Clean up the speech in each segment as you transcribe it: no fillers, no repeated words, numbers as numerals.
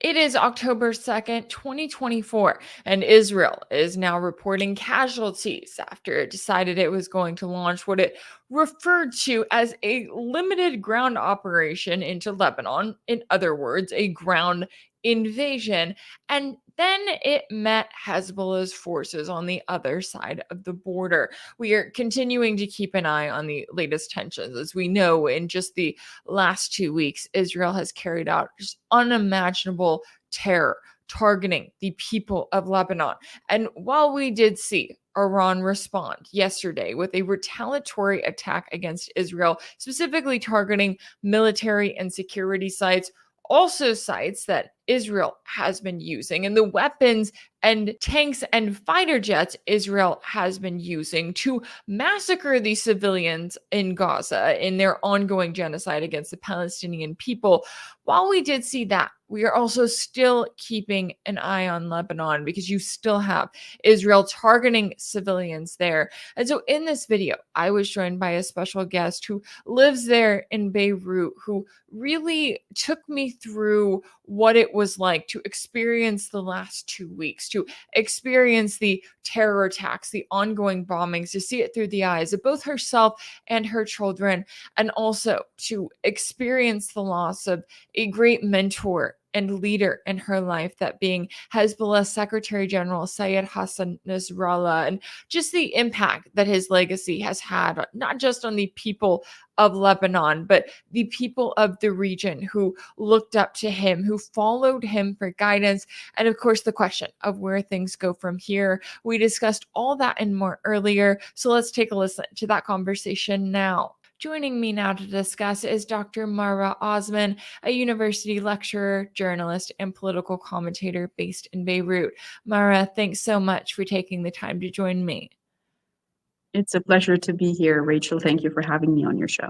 It is October 2nd, 2024, and Israel is now reporting casualties after it decided it was going to launch what it referred to as a limited ground operation into Lebanon. In other words, a ground invasion. And then it met Hezbollah's forces on the other side of the border. We are continuing to keep an eye on the latest tensions. As we know, in just the last 2 weeks, Israel has carried out just unimaginable terror targeting the people of Lebanon. And while we did see Iran respond yesterday with a retaliatory attack against Israel, specifically targeting military and security sites, also sites that Israel has been using, and the weapons and tanks and fighter jets Israel has been using to massacre the civilians in Gaza in their ongoing genocide against the Palestinian people. While we did see that, we are also still keeping an eye on Lebanon because you still have Israel targeting civilians there. And so in this video, I was joined by a special guest who lives there in Beirut, who really took me through what it was like to experience the last 2 weeks, to experience the terror attacks, the ongoing bombings, to see it through the eyes of both herself and her children, and also to experience the loss of a great mentor and leader in her life, that being Hezbollah Secretary General Sayed Hassan Nasrallah, and just the impact that his legacy has had, not just on the people of Lebanon, but the people of the region who looked up to him, who followed him for guidance, and of course, the question of where things go from here. We discussed all that and more earlier, so let's take a listen to that conversation now. Joining me now to discuss is Dr. Marwa Osman, a university lecturer, journalist, and political commentator based in Beirut. Marwa, thanks so much for taking the time to join me. It's a pleasure to be here, Rachel. Thank you for having me on your show.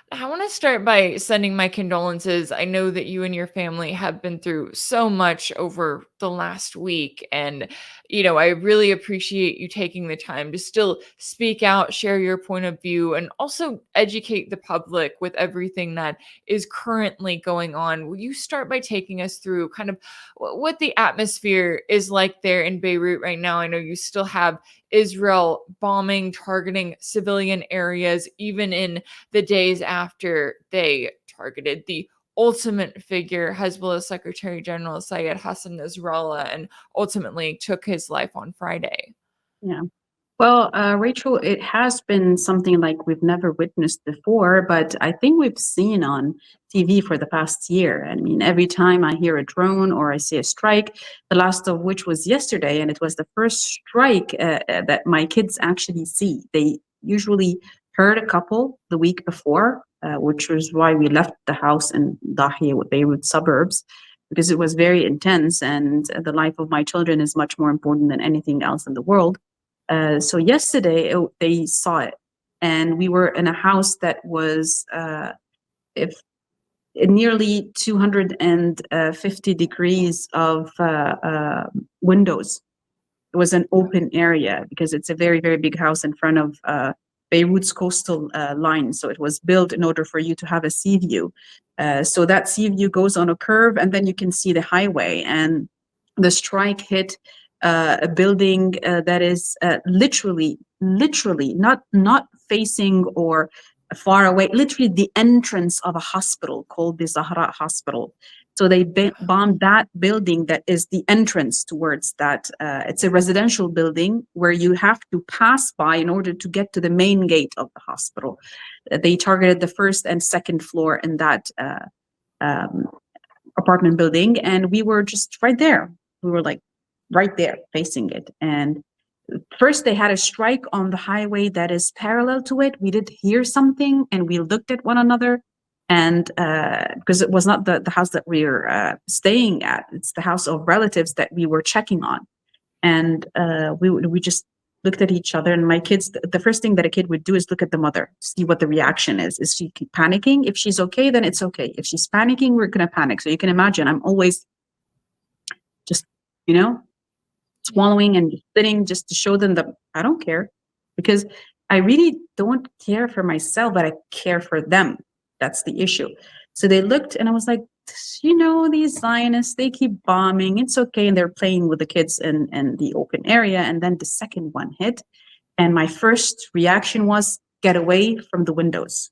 I want to start by sending my condolences. I know that you and your family have been through so much over the last week. And, I really appreciate you taking the time to still speak out, share your point of view, and also educate the public with everything that is currently going on. Will you start by taking us through kind of what the atmosphere is like there in Beirut right now? I know you still have Israel bombing, targeting civilian areas, even in the days after they targeted the ultimate figure, Hezbollah Secretary General Sayed Hassan Nasrallah, and ultimately took his life on Friday. Yeah. Well, Rachel, it has been something like we've never witnessed before, but I think we've seen on TV for the past year. I mean, every time I hear a drone or I see a strike, the last of which was yesterday, and it was the first strike that my kids actually see. They usually heard a couple the week before, which was why we left the house in Dahiya, Beirut suburbs, because it was very intense, and the life of my children is much more important than anything else in the world. So yesterday they saw it, and we were in a house that was if nearly 250 degrees of windows. It was an open area because it's a very, very big house in front of Beirut's coastal line. So it was built in order for you to have a sea view. So that sea view goes on a curve, and then you can see the highway. And the strike hit a building that is literally not facing or far away, literally the entrance of a hospital called the Zahra Hospital. So they bombed that building that is the entrance towards that. It's a residential building where you have to pass by in order to get to the main gate of the hospital. They targeted the first and second floor in that apartment building, and we were just right there. We were like right there facing it. And first they had a strike on the highway that is parallel to it. We did hear something, and we looked at one another, and because it was not the house that we were staying at, it's the house of relatives that we were checking on. And we just looked at each other, and my kids, the first thing that a kid would do is look at the mother, see what the reaction is. Is she panicking? If she's okay, then it's okay. If she's panicking, we're gonna panic. So you can imagine, I'm always just, swallowing and sitting just to show them that I don't care, because I really don't care for myself, but I care for them. That's the issue. So they looked, and I was like, these Zionists, they keep bombing. It's okay. And they're playing with the kids in the open area. And then the second one hit. And my first reaction was, get away from the windows.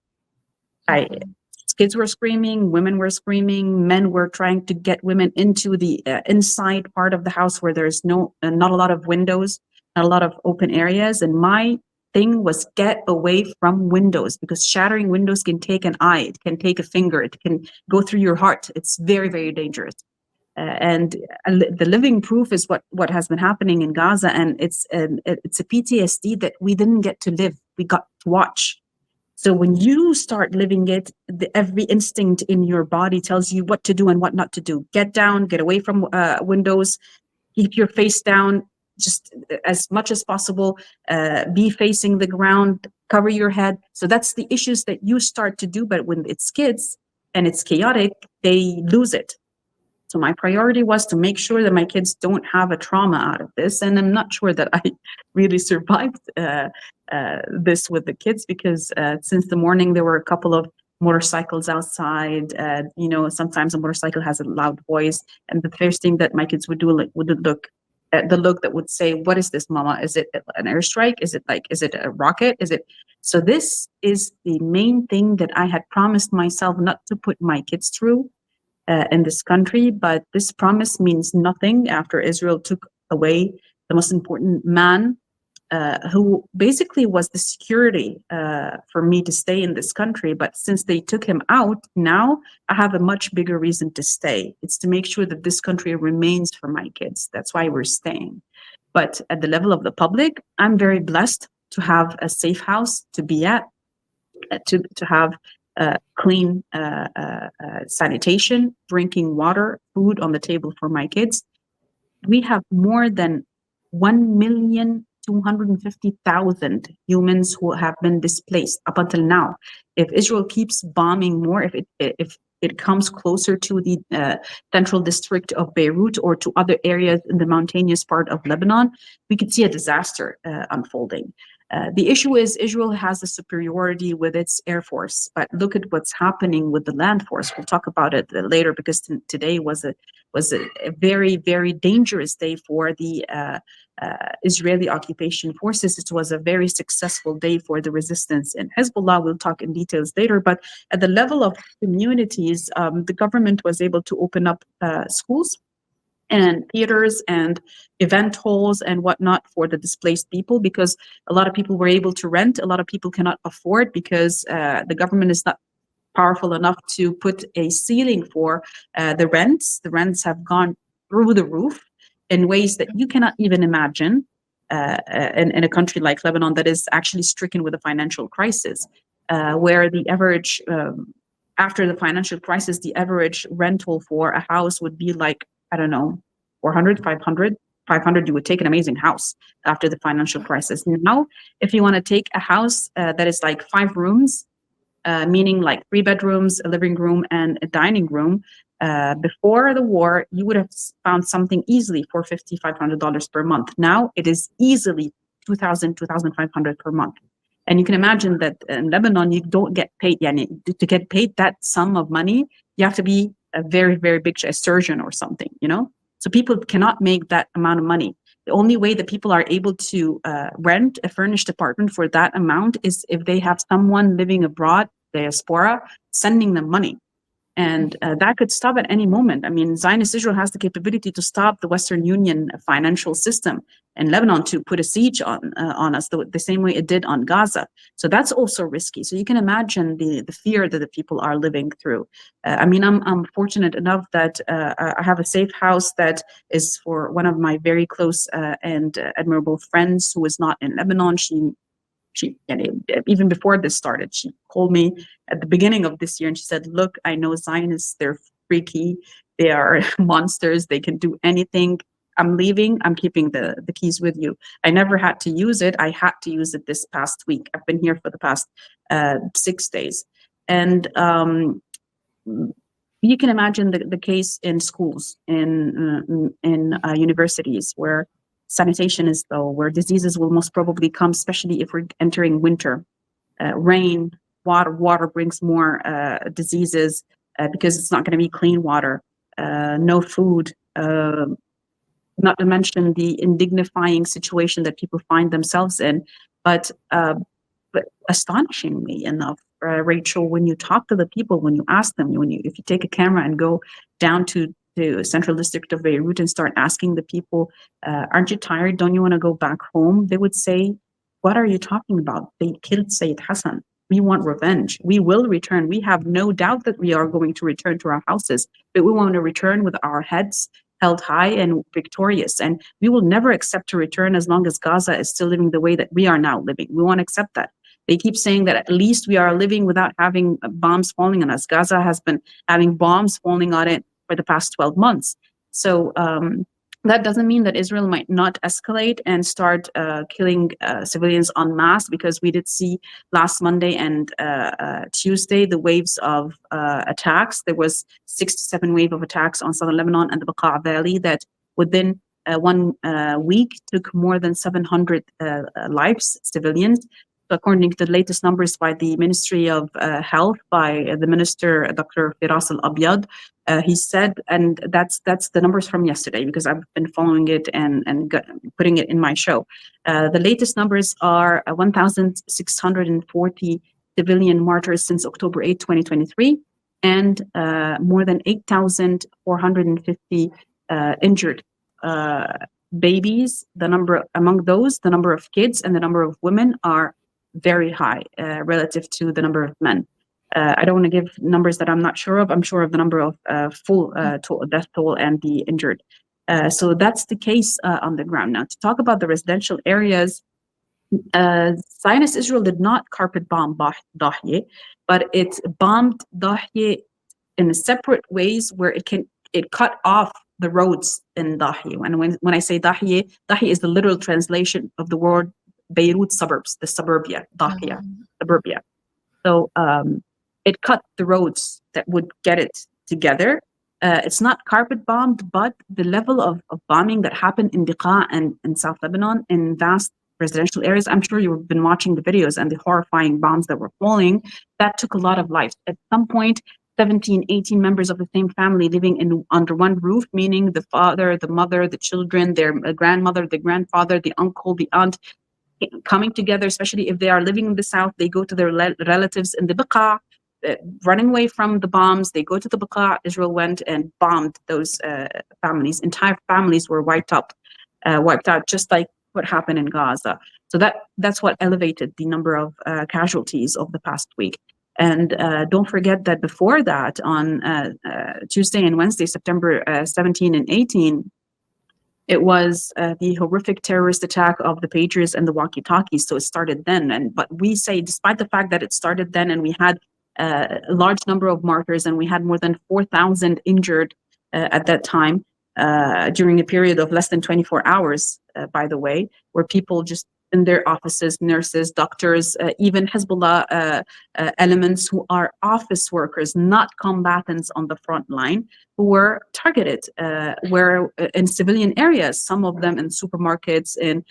Kids were screaming, women were screaming, men were trying to get women into the inside part of the house where there's not a lot of windows, not a lot of open areas. And my thing was, get away from windows, because shattering windows can take an eye, it can take a finger, it can go through your heart. It's very, very dangerous. And the living proof is what has been happening in Gaza. And it's a PTSD that we didn't get to live, we got to watch. So when you start living it, every instinct in your body tells you what to do and what not to do. Get down, get away from windows, keep your face down just as much as possible, be facing the ground, cover your head. So that's the issues that you start to do. But when it's kids and it's chaotic, they lose it. So my priority was to make sure that my kids don't have a trauma out of this. And I'm not sure that I really survived this with the kids, because since the morning, there were a couple of motorcycles outside. Sometimes a motorcycle has a loud voice. And the first thing that my kids would do would look at the look that would say, what is this, mama? Is it an airstrike? Is it a rocket? So this is the main thing that I had promised myself not to put my kids through in this country. But this promise means nothing after Israel took away the most important man, who basically was the security for me to stay in this country. But since they took him out, now I have a much bigger reason to stay. It's to make sure that this country remains for my kids. That's why we're staying. But at the level of the public, I'm very blessed to have a safe house to be at, to have clean sanitation, drinking water, food on the table for my kids. We have more than 1,250,000 humans who have been displaced up until now. If Israel keeps bombing more, if it comes closer to the central district of Beirut or to other areas in the mountainous part of Lebanon, we could see a disaster unfolding. The issue is Israel has a superiority with its air force, but look at what's happening with the land force. We'll talk about it later, because today was a very, very dangerous day for the Israeli occupation forces. It was a very successful day for the resistance in Hezbollah. We'll talk in details later. But at the level of communities, the government was able to open up schools and theaters and event halls and whatnot for the displaced people, because a lot of people were able to rent. A lot of people cannot afford, because the government is not powerful enough to put a ceiling for the rents. The rents have gone through the roof in ways that you cannot even imagine in a country like Lebanon that is actually stricken with a financial crisis, where the average, after the financial crisis, the average rental for a house would be like, I don't know, 400, 500, 500, you would take an amazing house after the financial crisis. Now, if you want to take a house that is like 5 rooms, meaning like 3 bedrooms, a living room, and a dining room, before the war, you would have found something easily for $500, $500 per month. Now it is easily $2,000, $2,500 per month. And you can imagine that in Lebanon, you don't get paid. To get paid that sum of money, you have to be a very, very big surgeon or something, So people cannot make that amount of money. The only way that people are able to rent a furnished apartment for that amount is if they have someone living abroad, diaspora, sending them money. And that could stop at any moment. I mean, Zionist Israel has the capability to stop the Western Union financial system in Lebanon, to put a siege on us the same way it did on Gaza. So that's also risky. So you can imagine the fear that the people are living through. I'm fortunate enough that I have a safe house that is for one of my very close and admirable friends who is not in Lebanon. She even before this started, she called me at the beginning of this year and she said, look, I know Zionists, they're freaky, they are monsters, they can do anything. I'm leaving, I'm keeping the keys with you. I never had to use it. I had to use it this past week. I've been here for the past 6 days. And you can imagine the case in schools, in universities, where sanitation is low, where diseases will most probably come, especially if we're entering winter. Rain, water brings more diseases. because it's not going to be clean water, no food, not to mention the indignifying situation that people find themselves in. But astonishingly enough, Rachel, when you talk to the people, when you ask them, if you take a camera and go down to the central district of Beirut and start asking the people, aren't you tired? Don't you want to go back home? They would say, what are you talking about? They killed Sayyid Hassan. We want revenge. We will return. We have no doubt that we are going to return to our houses, but we want to return with our heads held high and victorious. And we will never accept to return as long as Gaza is still living the way that we are now living. We won't accept that. They keep saying that at least we are living without having bombs falling on us. Gaza has been having bombs falling on it for the past 12 months. So that doesn't mean that Israel might not escalate and start killing civilians en masse, because we did see last Monday and Tuesday the waves of attacks. There was 6 to 7 waves of attacks on southern Lebanon and the Bekaa Valley that within 1 week took more than 700 lives, civilians. According to the latest numbers by the Ministry of Health, by the Minister, Dr. Firas Al-Abyad, he said, and that's the numbers from yesterday, because I've been following it and putting it in my show. The latest numbers are 1,640 civilian martyrs since October 8, 2023, and more than 8,450 injured babies. The number among those, the number of kids and the number of women are very high relative to the number of men. I don't want to give numbers that I'm not sure of. I'm sure of the number of full death toll and the injured. So that's the case on the ground. Now, to talk about the residential areas, Zionist Israel did not carpet bomb Dahye, but it bombed Dahye in separate ways where it cut off the roads in Dahye. And when I say Dahye is the literal translation of the word Beirut suburbs, the suburbia, Dahya, suburbia. So it cut the roads that would get it together. It's not carpet bombed, but the level of bombing that happened in Bekaa and in South Lebanon in vast residential areas, I'm sure you've been watching the videos and the horrifying bombs that were falling, that took a lot of lives. At some point, 17, 18 members of the same family living under one roof, meaning the father, the mother, the children, their grandmother, the grandfather, the uncle, the aunt, coming together, especially if they are living in the south, they go to their relatives in the Bekaa, running away from the bombs. They go to the Bekaa. Israel went and bombed those families. Entire families were wiped out, just like what happened in Gaza. So that's what elevated the number of casualties of the past week. And don't forget that before that, on Tuesday and Wednesday, September 17 and 18, it was the horrific terrorist attack of the pagers and the walkie-talkies. So it started then. But we say, despite the fact that it started then and we had a large number of martyrs and we had more than 4,000 injured at that time, during a period of less than 24 hours, by the way, where people just in their offices, nurses, doctors, even Hezbollah elements who are office workers, not combatants on the front line, who were targeted, were in civilian areas, some of them in supermarkets, in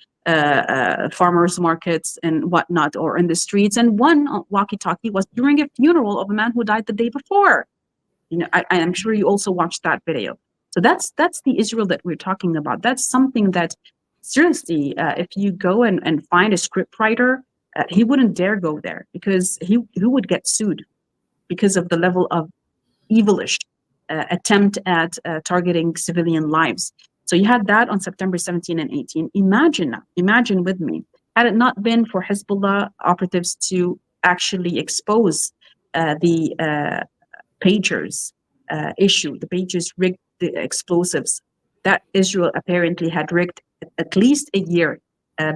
farmers markets and whatnot, or in the streets. And one walkie-talkie was during a funeral of a man who died the day before. I'm sure you also watched that video. So that's the Israel that we're talking about. That's something that, seriously, if you go and find a script writer, he wouldn't dare go there, because he would get sued because of the level of evilish attempt at targeting civilian lives. So you had that on September 17 and 18. Imagine with me, had it not been for Hezbollah operatives to actually expose the pagers issue, the pagers rigged the explosives that Israel apparently had rigged at least a year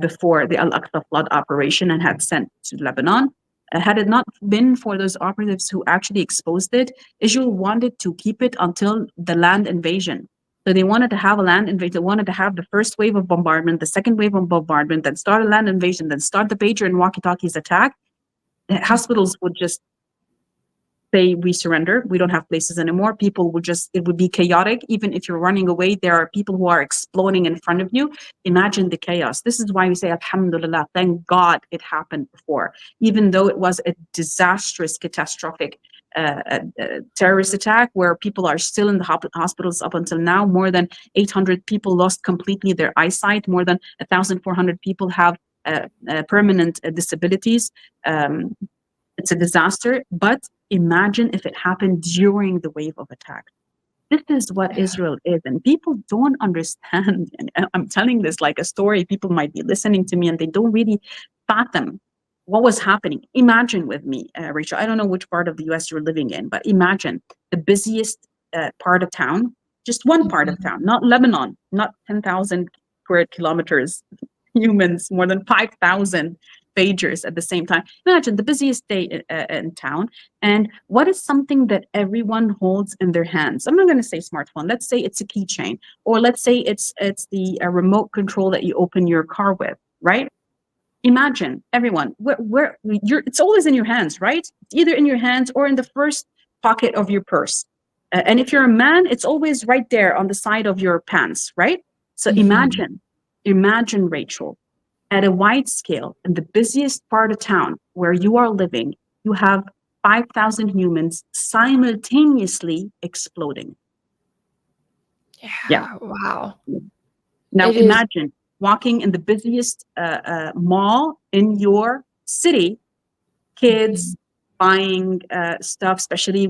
before the Al-Aqsa flood operation and had sent to Lebanon. Had it not been for those operatives who actually exposed it, Israel wanted to keep it until the land invasion. So they wanted to have a land invasion. They wanted to have the first wave of bombardment, the second wave of bombardment, then start a land invasion, then start the pager and walkie-talkies attack. The hospitals would just say, we surrender, we don't have places anymore. People would it would be chaotic. Even if you're running away, there are people who are exploding in front of you. Imagine the chaos. This is why we say, Alhamdulillah, thank God it happened before, even though it was a disastrous, catastrophic terrorist attack where people are still in the hospitals up until now. More than 800 people lost completely their eyesight. More than 1,400 people have permanent disabilities. It's a disaster. But imagine if it happened during the wave of attack. This is what Yeah. Israel is, and people don't understand. And I'm telling this like a story. People might be listening to me, and they don't really fathom what was happening. Imagine with me, Rachel. I don't know which part of the U.S. you're living in, but imagine the busiest part of town, just one part of Mhm. town, not Lebanon, not 10,000 square kilometers, humans, more than 5,000 pagers at the same time. Imagine the busiest day in town. And what is something that everyone holds in their hands? I'm not going to say smartphone. Let's say it's a keychain, or let's say it's the remote control that you open your car with, right? Imagine everyone where you're. It's always in your hands, right? It's either in your hands or in the first pocket of your purse. And if you're a man, it's always right there on the side of your pants, right? So Mhm. imagine, Rachel, at a wide scale, in the busiest part of town where you are living, you have 5,000 humans simultaneously exploding. Yeah. Yeah. Wow. Now It is. imagine walking in the busiest mall in your city, Mhm. kids buying stuff, especially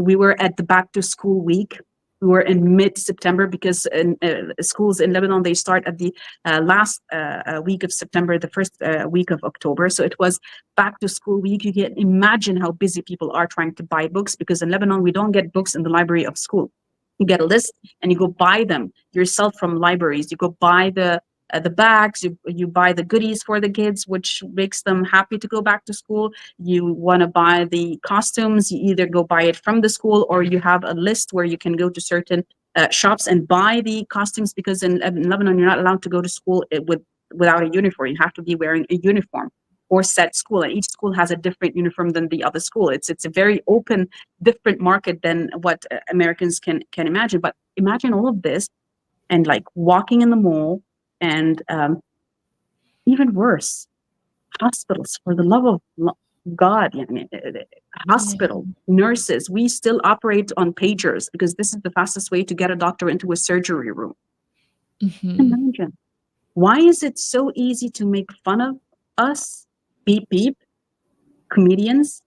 we were at the back to school week. We were in mid-September because in, schools in Lebanon, they start at the last week of September, the first week of October. So it was back to school week. You can imagine how busy people are trying to buy books, because in Lebanon, we don't get books in the library of school. You get a list and you go buy them yourself from libraries. You go buy the bags, you buy the goodies for the kids, which makes them happy to go back to school. You want to buy the costumes, you either go buy it from the school, or you have a list where you can go to certain shops and buy the costumes, because in Lebanon you're not allowed to go to school without a uniform. You have to be wearing a uniform or set school, and each school has a different uniform than the other school. It's a very open, different market than what Americans can imagine. But imagine all of this, and like walking in the mall, and even worse, hospitals, for the love of God, hospital Mhm. nurses, we still operate on pagers because this is the fastest way to get a doctor into a surgery room. Mhm. Imagine. Why is it so easy to make fun of us, beep beep, comedians,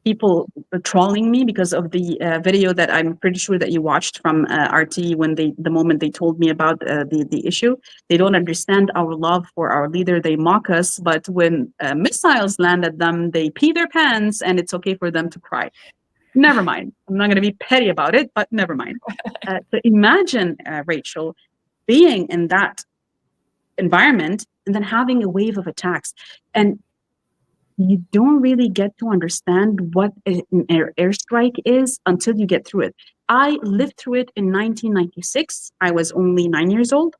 people trolling me because of the video that I'm pretty sure that you watched from RT, when the moment they told me about the issue. They don't understand our love for our leader. They mock us, but when missiles land at them, they pee their pants, and it's okay for them to cry. Never mind. I'm not going to be petty about it, but never mind. So imagine, Rachel, being in that environment and then having a wave of attacks. And you don't really get to understand what an airstrike is until you get through it. I lived through it in 1996. I was only 9 years old.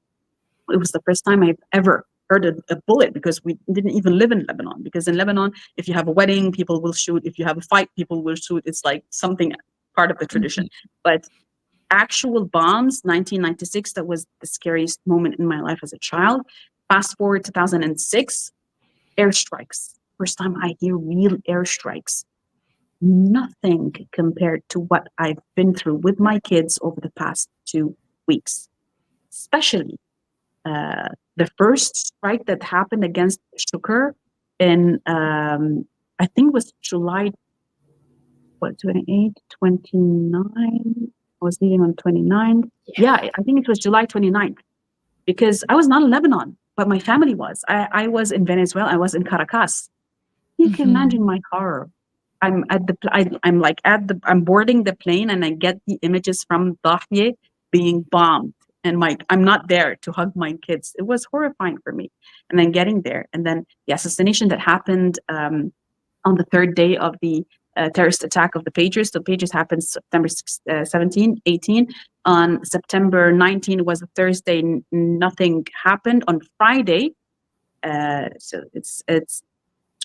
It was the first time I've ever heard a bullet, because we didn't even live in Lebanon. Because in Lebanon, if you have a wedding, people will shoot. If you have a fight, people will shoot. It's like something part of the tradition. Mhm. But actual bombs, 1996, that was the scariest moment in my life as a child. Fast forward 2006, airstrikes. First time I hear real airstrikes. Nothing compared to what I've been through with my kids over the past 2 weeks. Especially the first strike that happened against Shukr in, I think it was July, what, 28, 29? I was leaving on 29th. Yeah, Yeah. I think it was July 29th, because I was not in Lebanon, but my family was. I was in Venezuela. I was in Caracas. You can Mhm. imagine my horror. I'm like I'm boarding the plane, and I get the images from Dahye being bombed. And I'm not there to hug my kids. It was horrifying for me. And then getting there, and then the assassination that happened on the third day of the terrorist attack of the Pagers. The Pagers happened September 17, 18. On September 19 was a Thursday. Nothing happened. On Friday, so it's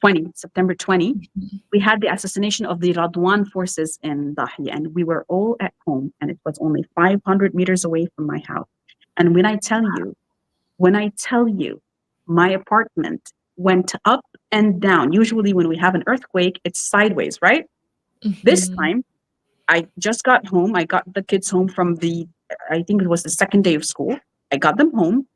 20, September 20, Mhm. we had the assassination of the Radwan forces in Dahi, and we were all at home, and it was only 500 meters away from my house. And when I tell you, my apartment went up and down. Usually, when we have an earthquake, it's sideways, right? This Mhm. time, I just got home. I got the kids home from I think it was the second day of school. I got them home,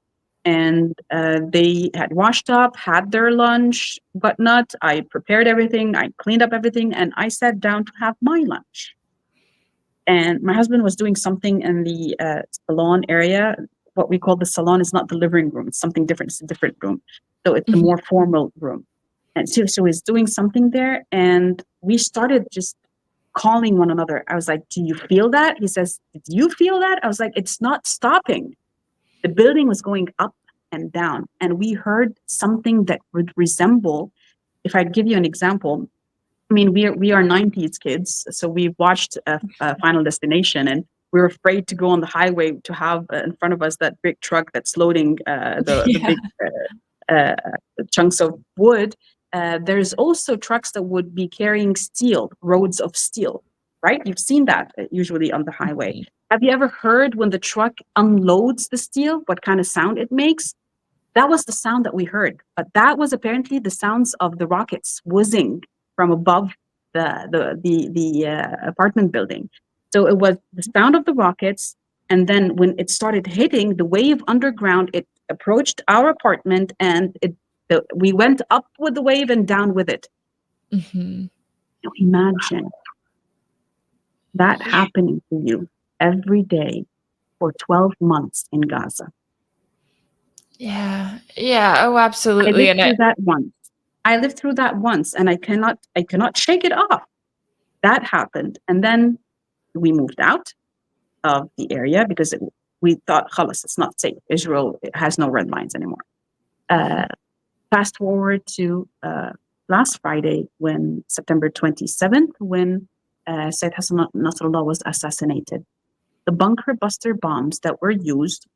and they had washed up, had their lunch, whatnot. I prepared everything. I cleaned up everything, and I sat down to have my lunch. And my husband was doing something in the salon area. What we call the salon is not the living room. It's something different. It's a different room. So it's a Mhm. more formal room. And so he's doing something there. And we started just calling one another. I was like, do you feel that? He says, did you feel that? I was like, it's not stopping. The building was going up and down. And we heard something that would resemble, if I give you an example, I mean, we are 90s kids, so we watched Final Destination, and we were afraid to go on the highway to have in front of us that big truck that's loading the Yeah. big uh, chunks of wood. There's also trucks that would be carrying steel, roads of steel, right? You've seen that usually on the highway. Mhm. Have you ever heard when the truck unloads the steel, what kind of sound it makes? That was the sound that we heard, but that was apparently the sounds of the rockets whizzing from above the apartment building. So it was the sound of the rockets, and then when it started hitting the wave underground, it approached our apartment, and we went up with the wave and down with it. Mhm. Now imagine that happening to you every day for 12 months in Gaza. Yeah. Yeah. Oh, I absolutely. lived And through that once. I lived through that once, and I cannot shake it off. That happened. And then we moved out of the area because we thought, "Khalas, it's not safe. Israel has no red lines anymore." Uh, Fast forward to last Friday, when September 27th, when Sayyid Hassan Nasrallah was assassinated. The bunker buster bombs that were used,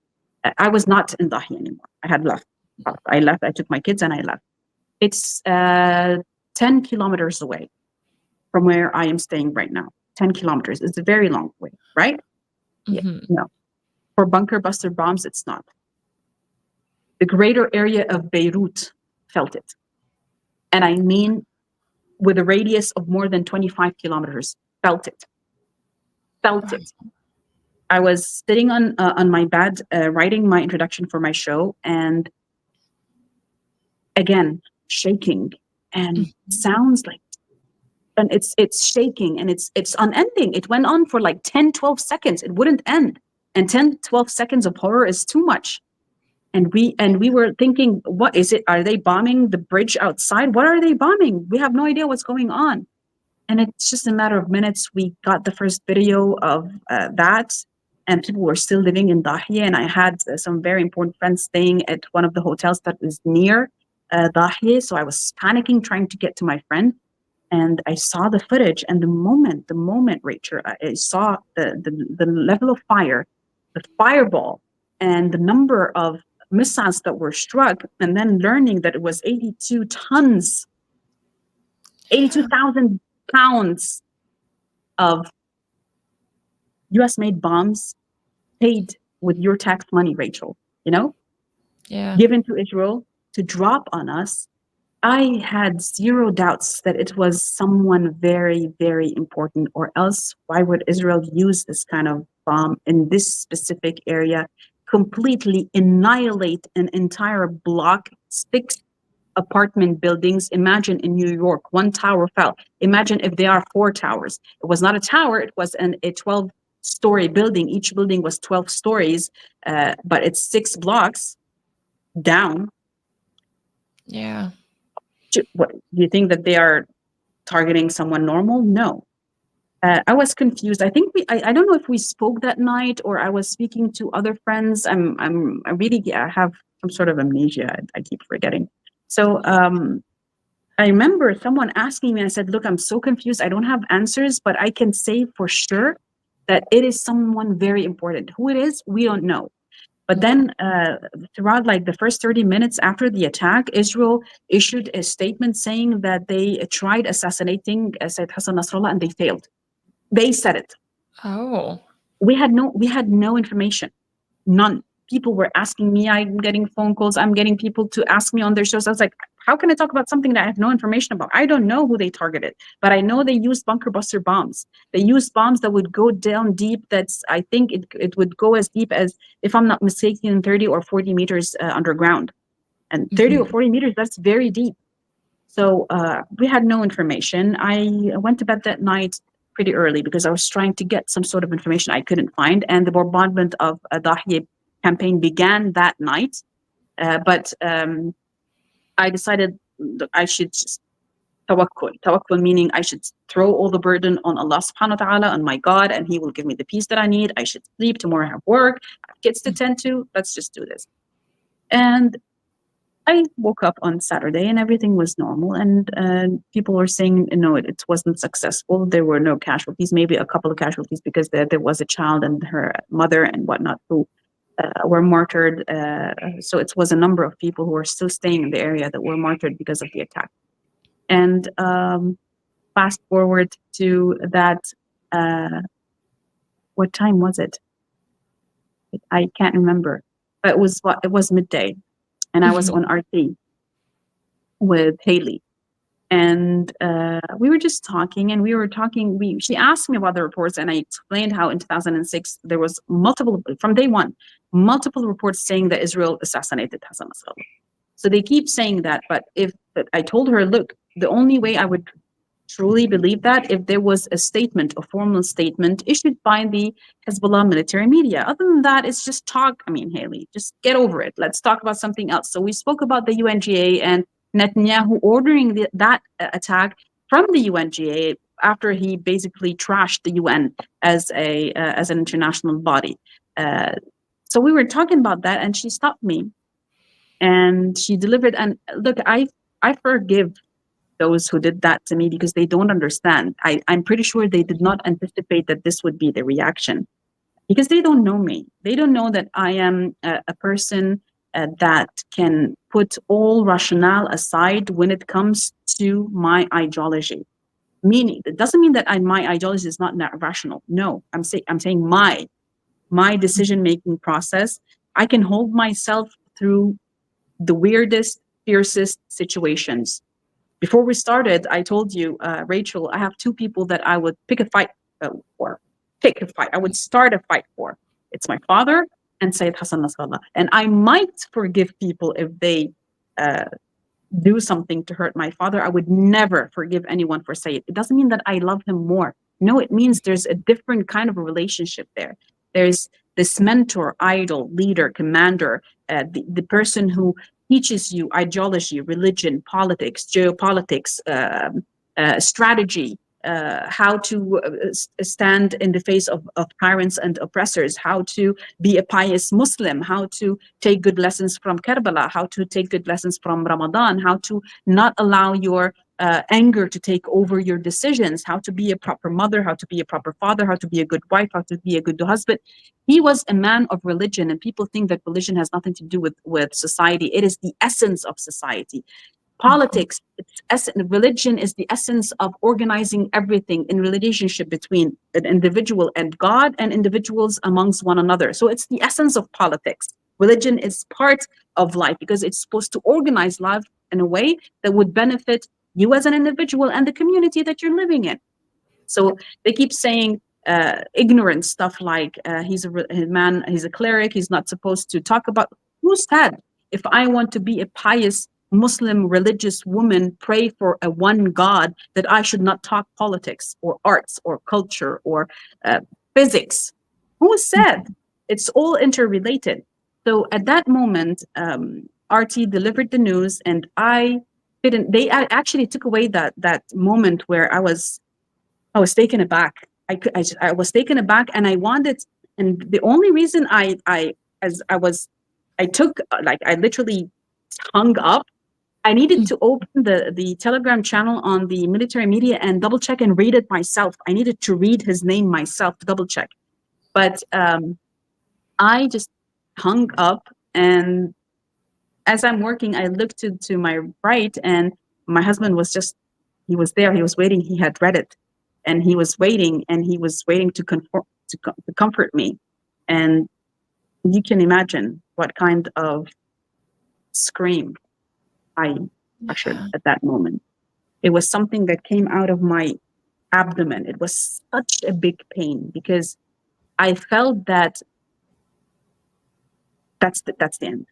I was not in Dahi anymore. I had left. I left. I took my kids and I left. It's 10 kilometers away from where I am staying right now. 10 kilometers. It's a very long way, right? Yeah. Mhm. No. For bunker buster bombs, it's not. The greater area of Beirut felt it. And I mean, with a radius of more than 25 kilometers, felt it. Felt it. I was sitting on my bed writing my introduction for my show, and again, shaking, and Mhm. sounds like, and it's shaking, and it's unending. It went on for like 10, 12 seconds. It wouldn't end. And 10, 12 seconds of horror is too much. And we were thinking, what is it? Are they bombing the bridge outside? What are they bombing? We have no idea what's going on. And it's just a matter of minutes. We got the first video of that, and people were still living in Dahiya. And I had some very important friends staying at one of the hotels that was near Dahiya. So I was panicking, trying to get to my friend. And I saw the footage, and the moment, Rachel, I saw the level of fire, the fireball, and the number of missiles that were struck, and then learning that it was 82 tons, Yeah. 82,000 pounds of US made bombs paid with your tax money, Rachel, you know, Yeah. given to Israel to drop on us. I had zero doubts that it was someone very, very important, or else why would Israel use this kind of bomb in this specific area, completely annihilate an entire block, 6 apartment buildings? Imagine in New York, one tower fell. Imagine if there are 4 towers. It was not a tower, it was a 12-story building. Each building was 12 stories, but it's 6 blocks down. Yeah. What, do you think that they are targeting someone normal? No. I was confused. I think I don't know if we spoke that night or I was speaking to other friends. I really, yeah, I have some sort of amnesia. I keep forgetting. So I remember someone asking me, I said, look, I'm so confused. I don't have answers, but I can say for sure that it is someone very important. Who it is, we don't know. But then throughout like the first 30 minutes after the attack, Israel issued a statement saying that they tried assassinating Sayyid Hassan Nasrallah and they failed. They said it. Oh. We had no information. None. people were asking me, I'm getting phone calls, I'm getting people to ask me on their shows. I was like, how can I talk about something that I have no information about? I don't know who they targeted, but I know they used bunker buster bombs. They used bombs that would go down deep. I think it would go as deep as, if I'm not mistaken, 30 or 40 meters underground. And 30 or 40 meters, that's very deep. So we had no information. I went to bed that night pretty early because I was trying to get some sort of information I couldn't find. And the bombardment of Dahiya campaign began that night. But I decided that I should just tawakkul. Tawakkul meaning I should throw all the burden on Allah subhanahu wa ta'ala, on my God, and He will give me the peace that I need. I should sleep. Tomorrow I have work, I have kids to tend to. Let's just do this. And I woke up on Saturday and everything was normal. And people were saying, no, it wasn't successful. There were no casualties, maybe a couple of casualties because there was a child and her mother and whatnot who were martyred. So it was a number of people who were still staying in the area that were martyred because of the attack. And fast forward to that, what time was it? I can't remember, but it was midday. And I was on RT with Haley. And we were just talking, and she asked me about the reports, and I explained how in 2006 there was from day one, multiple reports saying that Israel assassinated Hassan Nasrallah. So they keep saying that, but I told her, look, the only way I would truly believe that if there was a formal statement issued by the Hezbollah military media. Other than that, it's just talk. I mean, Haley, just get over it. Let's talk about something else. So we spoke about the UNGA and Netanyahu ordering that attack from the UNGA after he basically trashed the UN as an international body. So we were talking about that, and she stopped me, and she delivered. And look, I forgive those who did that to me because they don't understand. I'm pretty sure they did not anticipate that this would be the reaction because they don't know me. They don't know that I am a person that can put all rationale aside when it comes to my ideology. Meaning, it doesn't mean that my ideology is not rational. No, I'm saying my decision-making process, I can hold myself through the weirdest, fiercest situations. Before we started, I told you, Rachel, I have two people that I would pick a fight for. Pick a fight. I would start a fight for. It's my father and Sayyid Hassan Nasrallah. And I might forgive people if they do something to hurt my father. I would never forgive anyone for Sayyid. It doesn't mean that I love him more. No, it means there's a different kind of a relationship there. There's this mentor, idol, leader, commander, the person who teaches you ideology, religion, politics, geopolitics, strategy, how to stand in the face of tyrants and oppressors, how to be a pious Muslim, how to take good lessons from Karbala, how to take good lessons from Ramadan, how to not allow your anger to take over your decisions, how to be a proper mother, how to be a proper father, how to be a good wife, how to be a good husband. He was a man of religion, and people think that religion has nothing to do with society. It is the essence of society. Politics, religion is the essence of organizing everything in relationship between an individual and God and individuals amongst one another. So it's the essence of politics. Religion is part of life because it's supposed to organize life in a way that would benefit you as an individual and the community that you're living in. So they keep saying ignorant stuff like he's a cleric, he's not supposed to talk about. Who said if I want to be a pious Muslim religious woman, pray for a one God, that I should not talk politics or arts or culture or physics? Who said? It's all interrelated. So at that moment, RT delivered the news, and they actually took away that moment where I was taken aback. I was taken aback, and I wanted, and the only reason I literally hung up. I needed to open the Telegram channel on the military media and double check and read it myself. I needed to read his name myself to double check. But I just hung up, and as I'm working, I looked to my right, and my husband he was there, he was waiting, he had read it, and he was waiting to comfort me. And You can imagine what kind of scream I ushered Yeah. at that moment. It was something that came out of my abdomen. It was such a big pain because I felt that that's the end.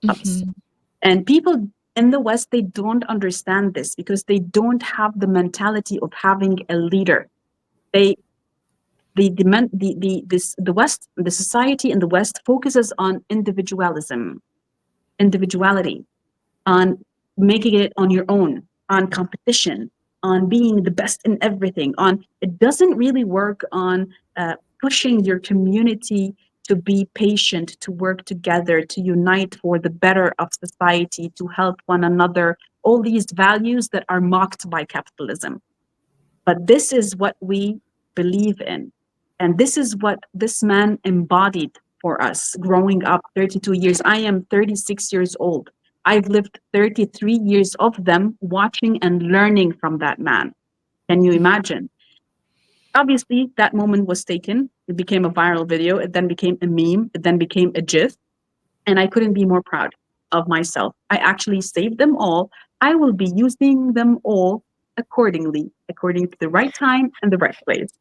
Ups. Mhm. And people in the West, they don't understand this because they don't have the mentality of having a leader. They the West, the society in the West focuses on individualism, individuality, on making it on your own, on competition, on being the best in everything. On it doesn't really work on pushing your community to be patient, to work together, to unite for the better of society, to help one another. All these values that are mocked by capitalism. But this is what we believe in. And this is what this man embodied for us growing up 32 years. I am 36 years old. I've lived 33 years of them watching and learning from that man. Can you imagine? Obviously, that moment was taken. It became a viral video. It then became a meme. It then became a GIF. And I couldn't be more proud of myself. I actually saved them all. I will be using them all accordingly, according to the right time and the right place.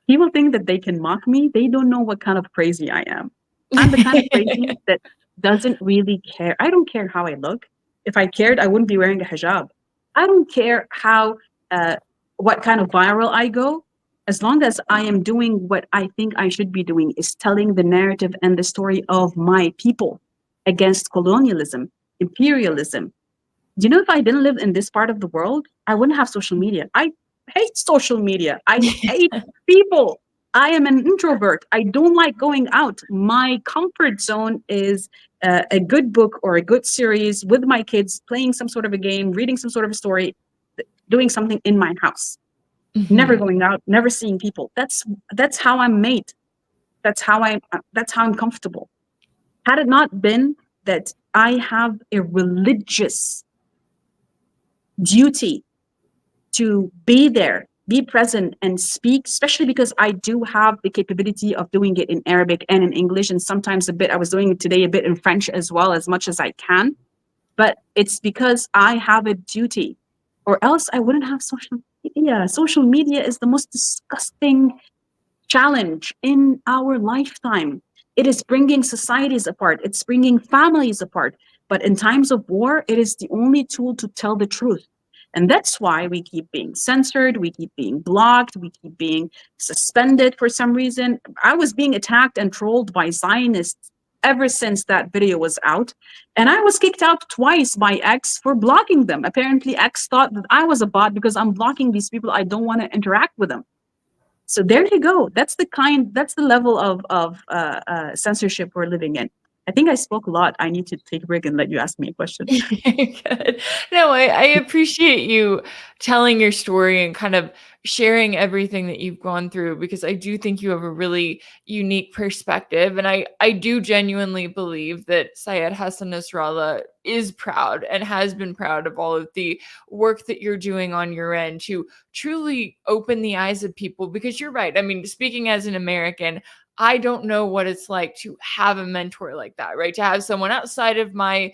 People think that they can mock me. They don't know what kind of crazy I am. I'm the kind of crazy that doesn't really care. I don't care how I look. If I cared, I wouldn't be wearing a hijab. I don't care how, uh, what kind of viral I go. As long as I am doing what I think I should be doing, is telling the narrative and the story of my people against colonialism, imperialism. Do you know, if I didn't live in this part of the world, I wouldn't have social media. I hate social media. I hate people. I am an introvert. I don't like going out. My comfort zone is a good book or a good series with my kids, playing some sort of a game, reading some sort of a story, doing something in my house. Never Mhm. going out, never seeing people. That's how I'm made. That's how I'm comfortable. Had it not been that I have a religious duty to be there, be present, and speak, especially because I do have the capability of doing it in Arabic and in English, and sometimes a bit, I was doing it today a bit in French as well, as much as I can. But it's because I have a duty, or else I wouldn't have social media. Social media is the most disgusting challenge in our lifetime. It is bringing societies apart, it's bringing families apart. But in times of war, it is the only tool to tell the truth. And that's why we keep being censored, we keep being blocked, we keep being suspended for some reason. I was being attacked and trolled by Zionists ever since that video was out. And I was kicked out twice by X for blocking them. Apparently, X thought that I was a bot because I'm blocking these people. I don't want to interact with them. So there you go. That's the level of censorship we're living in. I think I spoke a lot. I need to take a break and let you ask me a question. Good. No, I appreciate you telling your story and kind of sharing everything that you've gone through because I do think you have a really unique perspective. And I do genuinely believe that Syed Hassan Nasrallah is proud and has been proud of all of the work that you're doing on your end to truly open the eyes of people. Because you're right. I mean, speaking as an American, I don't know what it's like to have a mentor like that, right? To have someone outside of my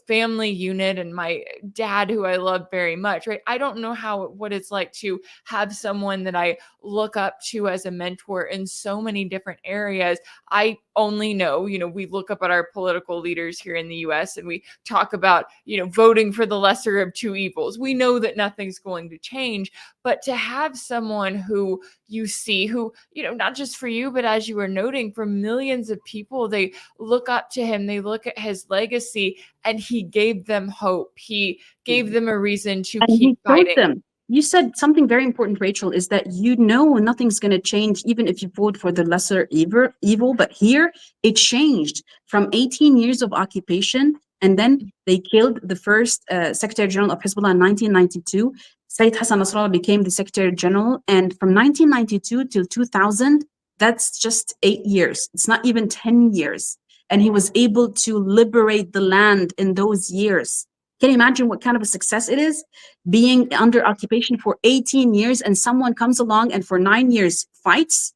family unit and my dad who I love very much, right? I don't know what it's like to have someone that I look up to as a mentor in so many different areas. I only know, we look up at our political leaders here in the US and we talk about, voting for the lesser of two evils. We know that nothing's going to change, but to have someone who you see who, not just for you, but as you were noting, for millions of people, they look up to him, they look at his legacy, and he gave them hope. He gave them a reason to And keep he showed fighting. them. You said something very important, Rachel, is that nothing's going to change even if you vote for the lesser evil. But here it changed from 18 years of occupation. And then they killed the first Secretary General of Hezbollah in 1992. Sayyid Hassan Nasrallah became the Secretary General. And from 1992 till 2000, that's just 8 years. It's not even 10 years. And he was able to liberate the land in those years. Can you imagine what kind of a success it is? Being under occupation for 18 years and someone comes along and for 9 years fights?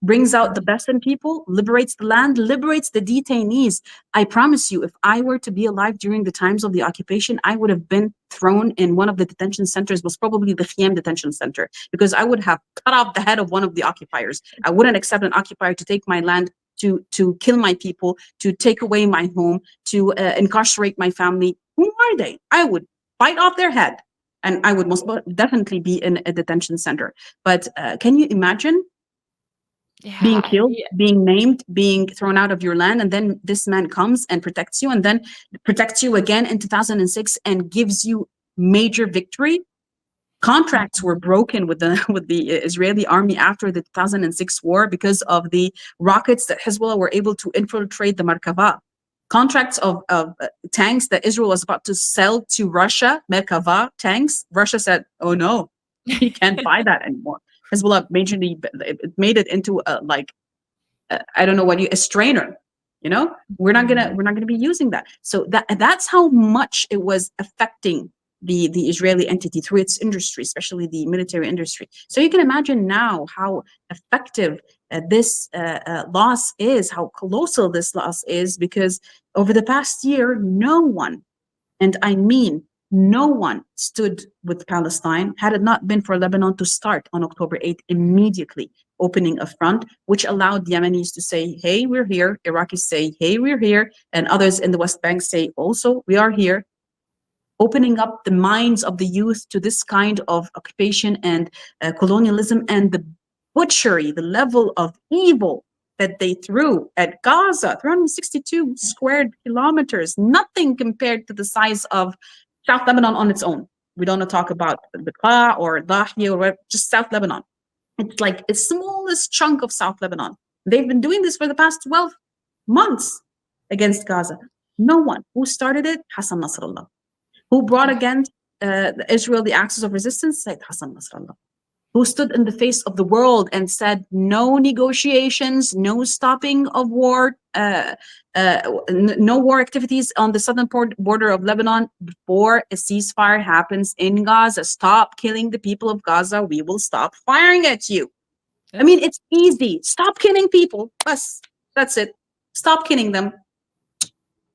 brings out the best in people, liberates the land, liberates the detainees. I promise you, if I were to be alive during the times of the occupation, I would have been thrown in one of the detention centers, was probably the Khiyam detention center, because I would have cut off the head of one of the occupiers. I wouldn't accept an occupier to take my land, to kill my people, to take away my home, to incarcerate my family. Who are they? I would bite off their head, and I would most definitely be in a detention center. But can you imagine being Yeah. killed, being maimed, being thrown out of your land, and then this man comes and protects you, and then protects you again in 2006 and gives you major victory? Contracts were broken with the Israeli army after the 2006 war because of the rockets that Hezbollah were able to infiltrate the Merkava. Contracts of tanks that Israel was about to sell to Russia, Merkava tanks. Russia said, "Oh no, we can't buy that anymore." Hezbollah majorly made it into I don't know what a strainer. You know, we're not gonna be using that. So that's how much it was affecting the Israeli entity through its industry, especially the military industry. So you can imagine now how effective this loss is, how colossal this loss is, because over the past year, no one, and I mean no one, stood with Palestine had it not been for Lebanon to start on October 8th immediately opening a front, which allowed the Yemenis to say, hey, we're here. Iraqis say, hey, we're here. And others in the West Bank say, also, we are here. Opening up the minds of the youth to this kind of occupation and colonialism, and the butchery, the level of evil that they threw at Gaza, 362 square kilometers, nothing compared to the size of South Lebanon on its own. We don't want to talk about the Qa or Dahya or whatever, just South Lebanon. It's like the smallest chunk of South Lebanon. They've been doing this for the past 12 months against Gaza. No one. Who started it? Hassan Nasrallah. Who brought against Israel the axis of resistance? Said Hassan Nasrallah. Who stood in the face of the world and said, no negotiations, no stopping of war, no war activities on the southern border of Lebanon before a ceasefire happens in Gaza. Stop killing the people of Gaza. We will stop firing at you. I mean, it's easy. Stop killing people. That's it. Stop killing them.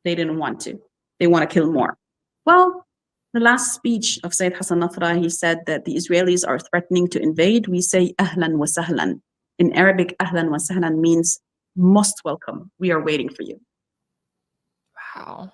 They didn't want to. They want to kill more. Well, the last speech of Sayyid Hassan Nasrallah, he said that the Israelis are threatening to invade. We say ahlan wa sahlan. In Arabic, ahlan wa sahlan means most welcome. We are waiting for you. Wow.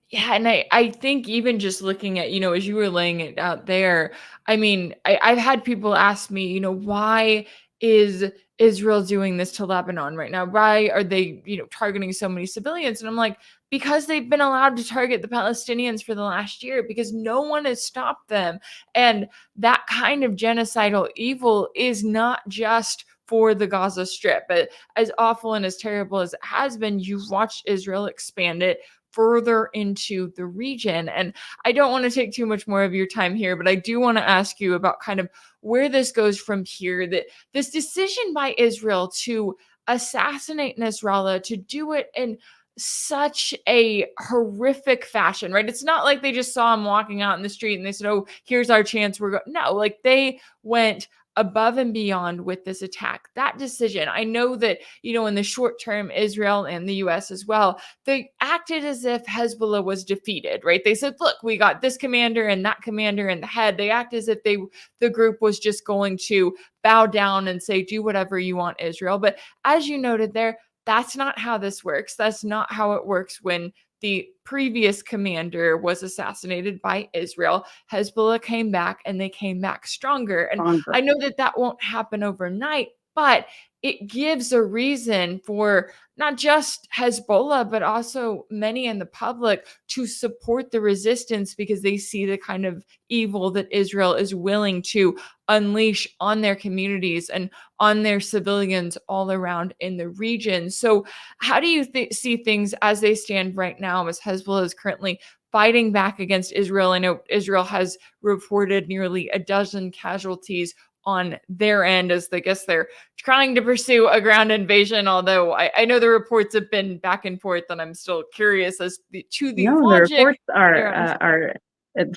Yeah, and I think even just looking at, as you were laying it out there, I mean, I've had people ask me, why is Israel doing this to Lebanon right now? Why are they, targeting so many civilians? And I'm like, because they've been allowed to target the Palestinians for the last year, because no one has stopped them. And that kind of genocidal evil is not just for the Gaza Strip. But as awful and as terrible as it has been, you've watched Israel expand it further into the region. And I don't want to take too much more of your time here, but I do want to ask you about kind of where this goes from here, that this decision by Israel to assassinate Nasrallah, to do it in such a horrific fashion, right? It's not like they just saw him walking out in the street and they said, oh, here's our chance. No, like they went above and beyond with this attack. That decision, I know that, in the short term, Israel and the US as well, they acted as if Hezbollah was defeated, right? They said, look, we got this commander and that commander in the head. They act as if the group was just going to bow down and say, do whatever you want, Israel. But as you noted there, that's not how this works. That's not how it works when the previous commander was assassinated by Israel. Hezbollah came back, and they came back stronger. And I know that won't happen overnight, but it gives a reason for not just Hezbollah, but also many in the public to support the resistance, because they see the kind of evil that Israel is willing to unleash on their communities and on their civilians all around in the region. So how do you see things as they stand right now, as Hezbollah is currently fighting back against Israel? I know Israel has reported nearly a dozen casualties on their end, as I guess they're trying to pursue a ground invasion, although I know the reports have been back and forth, and I'm still curious as to the No, the logic. reports are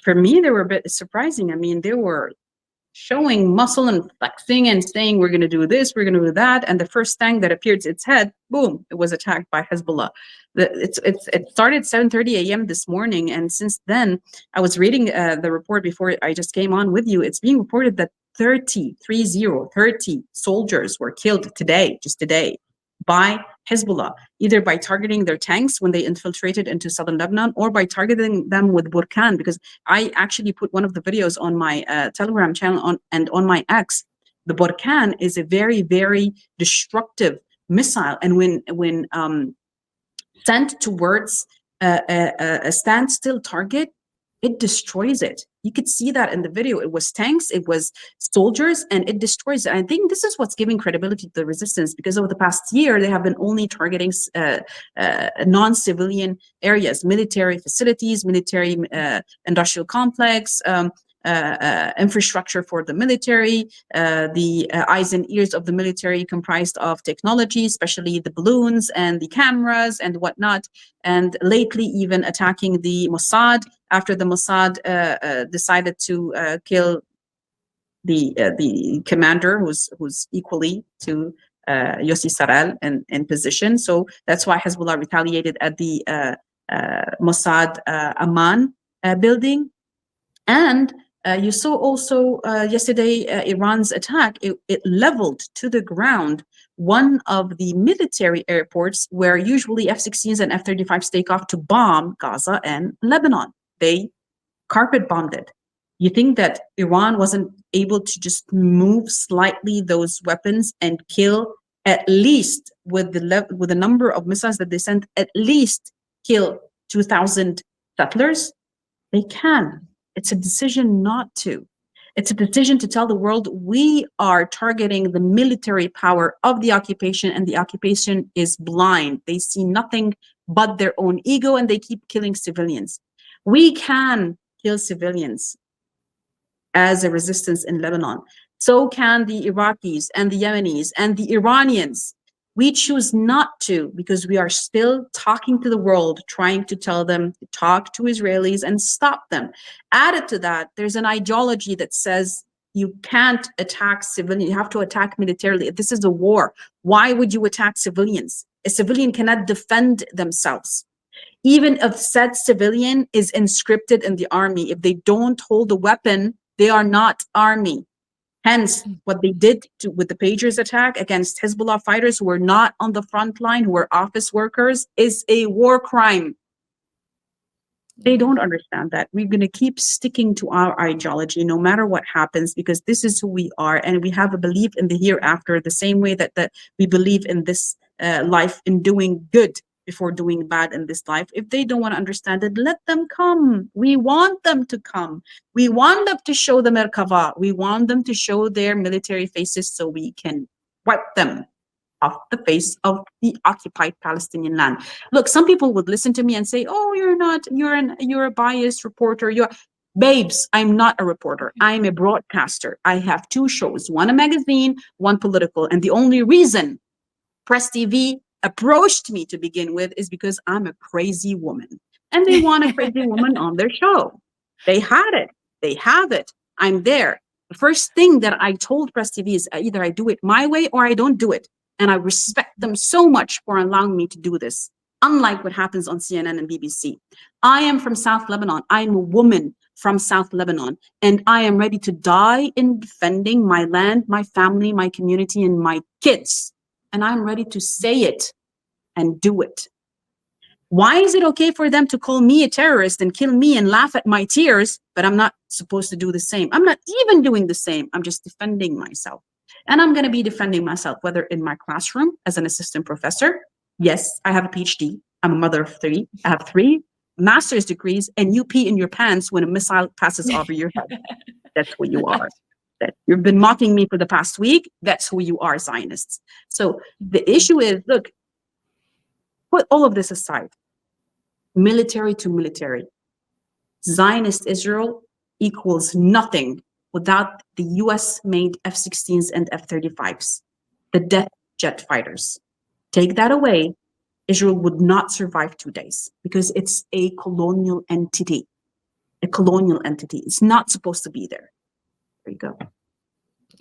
for me, they were a bit surprising. I mean, there were showing muscle and flexing and saying, we're going to do this, we're going to do that. And the first tank that appeared its head, boom, it was attacked by Hezbollah. It started 7:30 a.m. this morning. And since then, I was reading the report before I just came on with you. It's being reported that 30 soldiers were killed today, just today, by Hezbollah, either by targeting their tanks when they infiltrated into southern Lebanon, or by targeting them with Burkan. Because I actually put one of the videos on my Telegram channel and on my X. The Burkan is a very, very destructive missile, and when sent towards a standstill target, it destroys it. You could see that in the video. It was tanks, it was soldiers, and it destroys it. I think this is what's giving credibility to the resistance, because over the past year, they have been only targeting non-civilian areas, military facilities, military industrial complex, infrastructure for the military, the eyes and ears of the military comprised of technology, especially the balloons and the cameras and whatnot. And lately, even attacking the Mossad after the Mossad decided to kill the commander, who's equally to Yossi Sarel in position. So that's why Hezbollah retaliated at the Mossad Amman building. And you saw also yesterday Iran's attack. It leveled to the ground one of the military airports where usually F-16s and F-35s take off to bomb Gaza and Lebanon. They carpet bombed it. You think that Iran wasn't able to just move slightly those weapons and kill, at least with the number of missiles that they sent, at least kill 2,000 settlers? They can. It's a decision not to. It's a decision to tell the world we are targeting the military power of the occupation, and the occupation is blind. They see nothing but their own ego, and they keep killing civilians. We can kill civilians as a resistance in Lebanon. So can the Iraqis and the Yemenis and the Iranians. We choose not to, because we are still talking to the world, trying to tell them to talk to Israelis and stop them. Added to that, there's an ideology that says you can't attack civilians, you have to attack militarily. If this is a war, why would you attack civilians? A civilian cannot defend themselves. Even if said civilian is inscripted in the army, if they don't hold a weapon, they are not army. Hence, what they did with the Pagers attack against Hezbollah fighters who were not on the front line, who were office workers, is a war crime. They don't understand that. We're going to keep sticking to our ideology no matter what happens, because this is who we are, and we have a belief in the hereafter, the same way that we believe in this life, in doing good before doing bad in this life. If they don't want to understand it, let them come. We want them to come. We want them to show the Merkava. We want them to show their military faces so we can wipe them off the face of the occupied Palestinian land. Look, some people would listen to me and say, oh, you're a biased reporter. Babes, I'm not a reporter. I'm a broadcaster. I have two shows, one a magazine, one political. And the only reason Press TV approached me to begin with is because I'm a crazy woman, and they want a crazy woman on their show. They had it. They have it. I'm there. The first thing that I told Press TV is either I do it my way or I don't do it. And I respect them so much for allowing me to do this, unlike what happens on CNN and BBC. I am from South Lebanon. I'm a woman from South Lebanon, and I am ready to die in defending my land, my family, my community, and my kids. And I'm ready to say it and do it. Why is it okay for them to call me a terrorist and kill me and laugh at my tears, but I'm not supposed to do the same? I'm not even doing the same. I'm just defending myself. And I'm going to be defending myself, whether in my classroom as an assistant professor. Yes, I have a PhD. I'm a mother of three. I have 3 master's degrees, and you pee in your pants when a missile passes over your head. That's who you are. That you've been mocking me for the past week. That's who you are, Zionists. So the issue is, look, put all of this aside. Military to military. Zionist Israel equals nothing without the US-made F-16s and F-35s, the death jet fighters. Take that away, Israel would not survive 2 days, because it's a colonial entity. A colonial entity. It's not supposed to be there. There you go.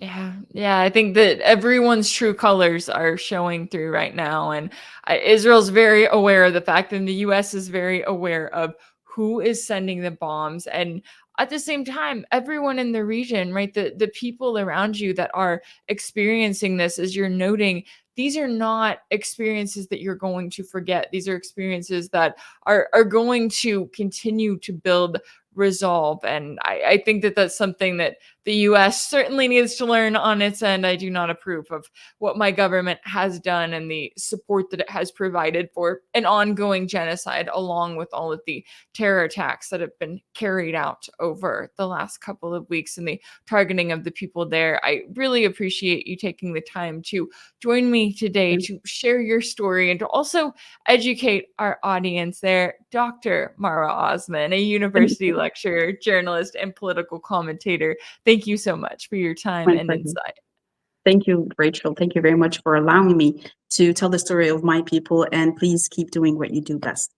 Yeah, I think that everyone's true colors are showing through right now, and Israel's very aware of the fact, and the U.S. is very aware of who is sending the bombs, and at the same time, everyone in the region, right? The people around you that are experiencing this, as you're noting, these are not experiences that you're going to forget. These are experiences that are going to continue to build resolve, and I think that that's something that the US certainly needs to learn on its end. I do not approve of what my government has done and the support that it has provided for an ongoing genocide, along with all of the terror attacks that have been carried out over the last couple of weeks and the targeting of the people there. I really appreciate you taking the time to join me today to share your story and to also educate our audience there. Dr. Marwa Osman, a university lecturer, journalist, and political commentator. Thank you so much for your time My and pleasure. insight. Thank you, Rachel. Thank you very much for allowing me to tell the story of my people, and please keep doing what you do best.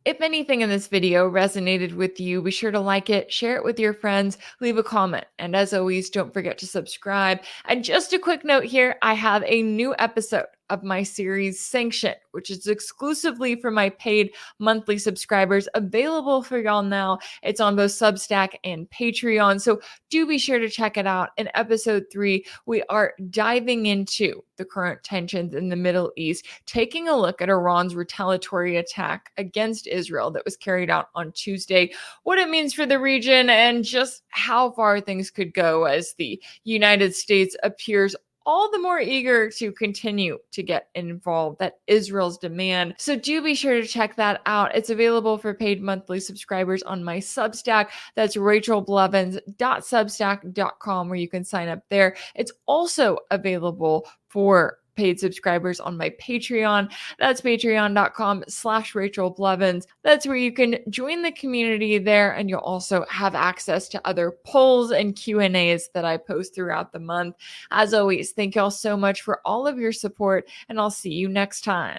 If anything in this video resonated with you, be sure to like it, share it with your friends, leave a comment, and as always, don't forget to subscribe. And just a quick note here, I have a new episode of my series Sanction, which is exclusively for my paid monthly subscribers, available for y'all now. It's on both Substack and Patreon, so do be sure to check it out. In episode 3, we are diving into the current tensions in the Middle East, taking a look at Iran's retaliatory attack against Israel that was carried out on Tuesday, what it means for the region, and just how far things could go as the United States appears all the more eager to continue to get involved at Israel's demand. So do be sure to check that out. It's available for paid monthly subscribers on my Substack. That's rachelblevins.substack.com, where you can sign up there. It's also available for paid subscribers on my Patreon. That's patreon.com/Rachel Blevins. That's where you can join the community there, and you'll also have access to other polls and Q&As that I post throughout the month. As always, thank y'all so much for all of your support, and I'll see you next time.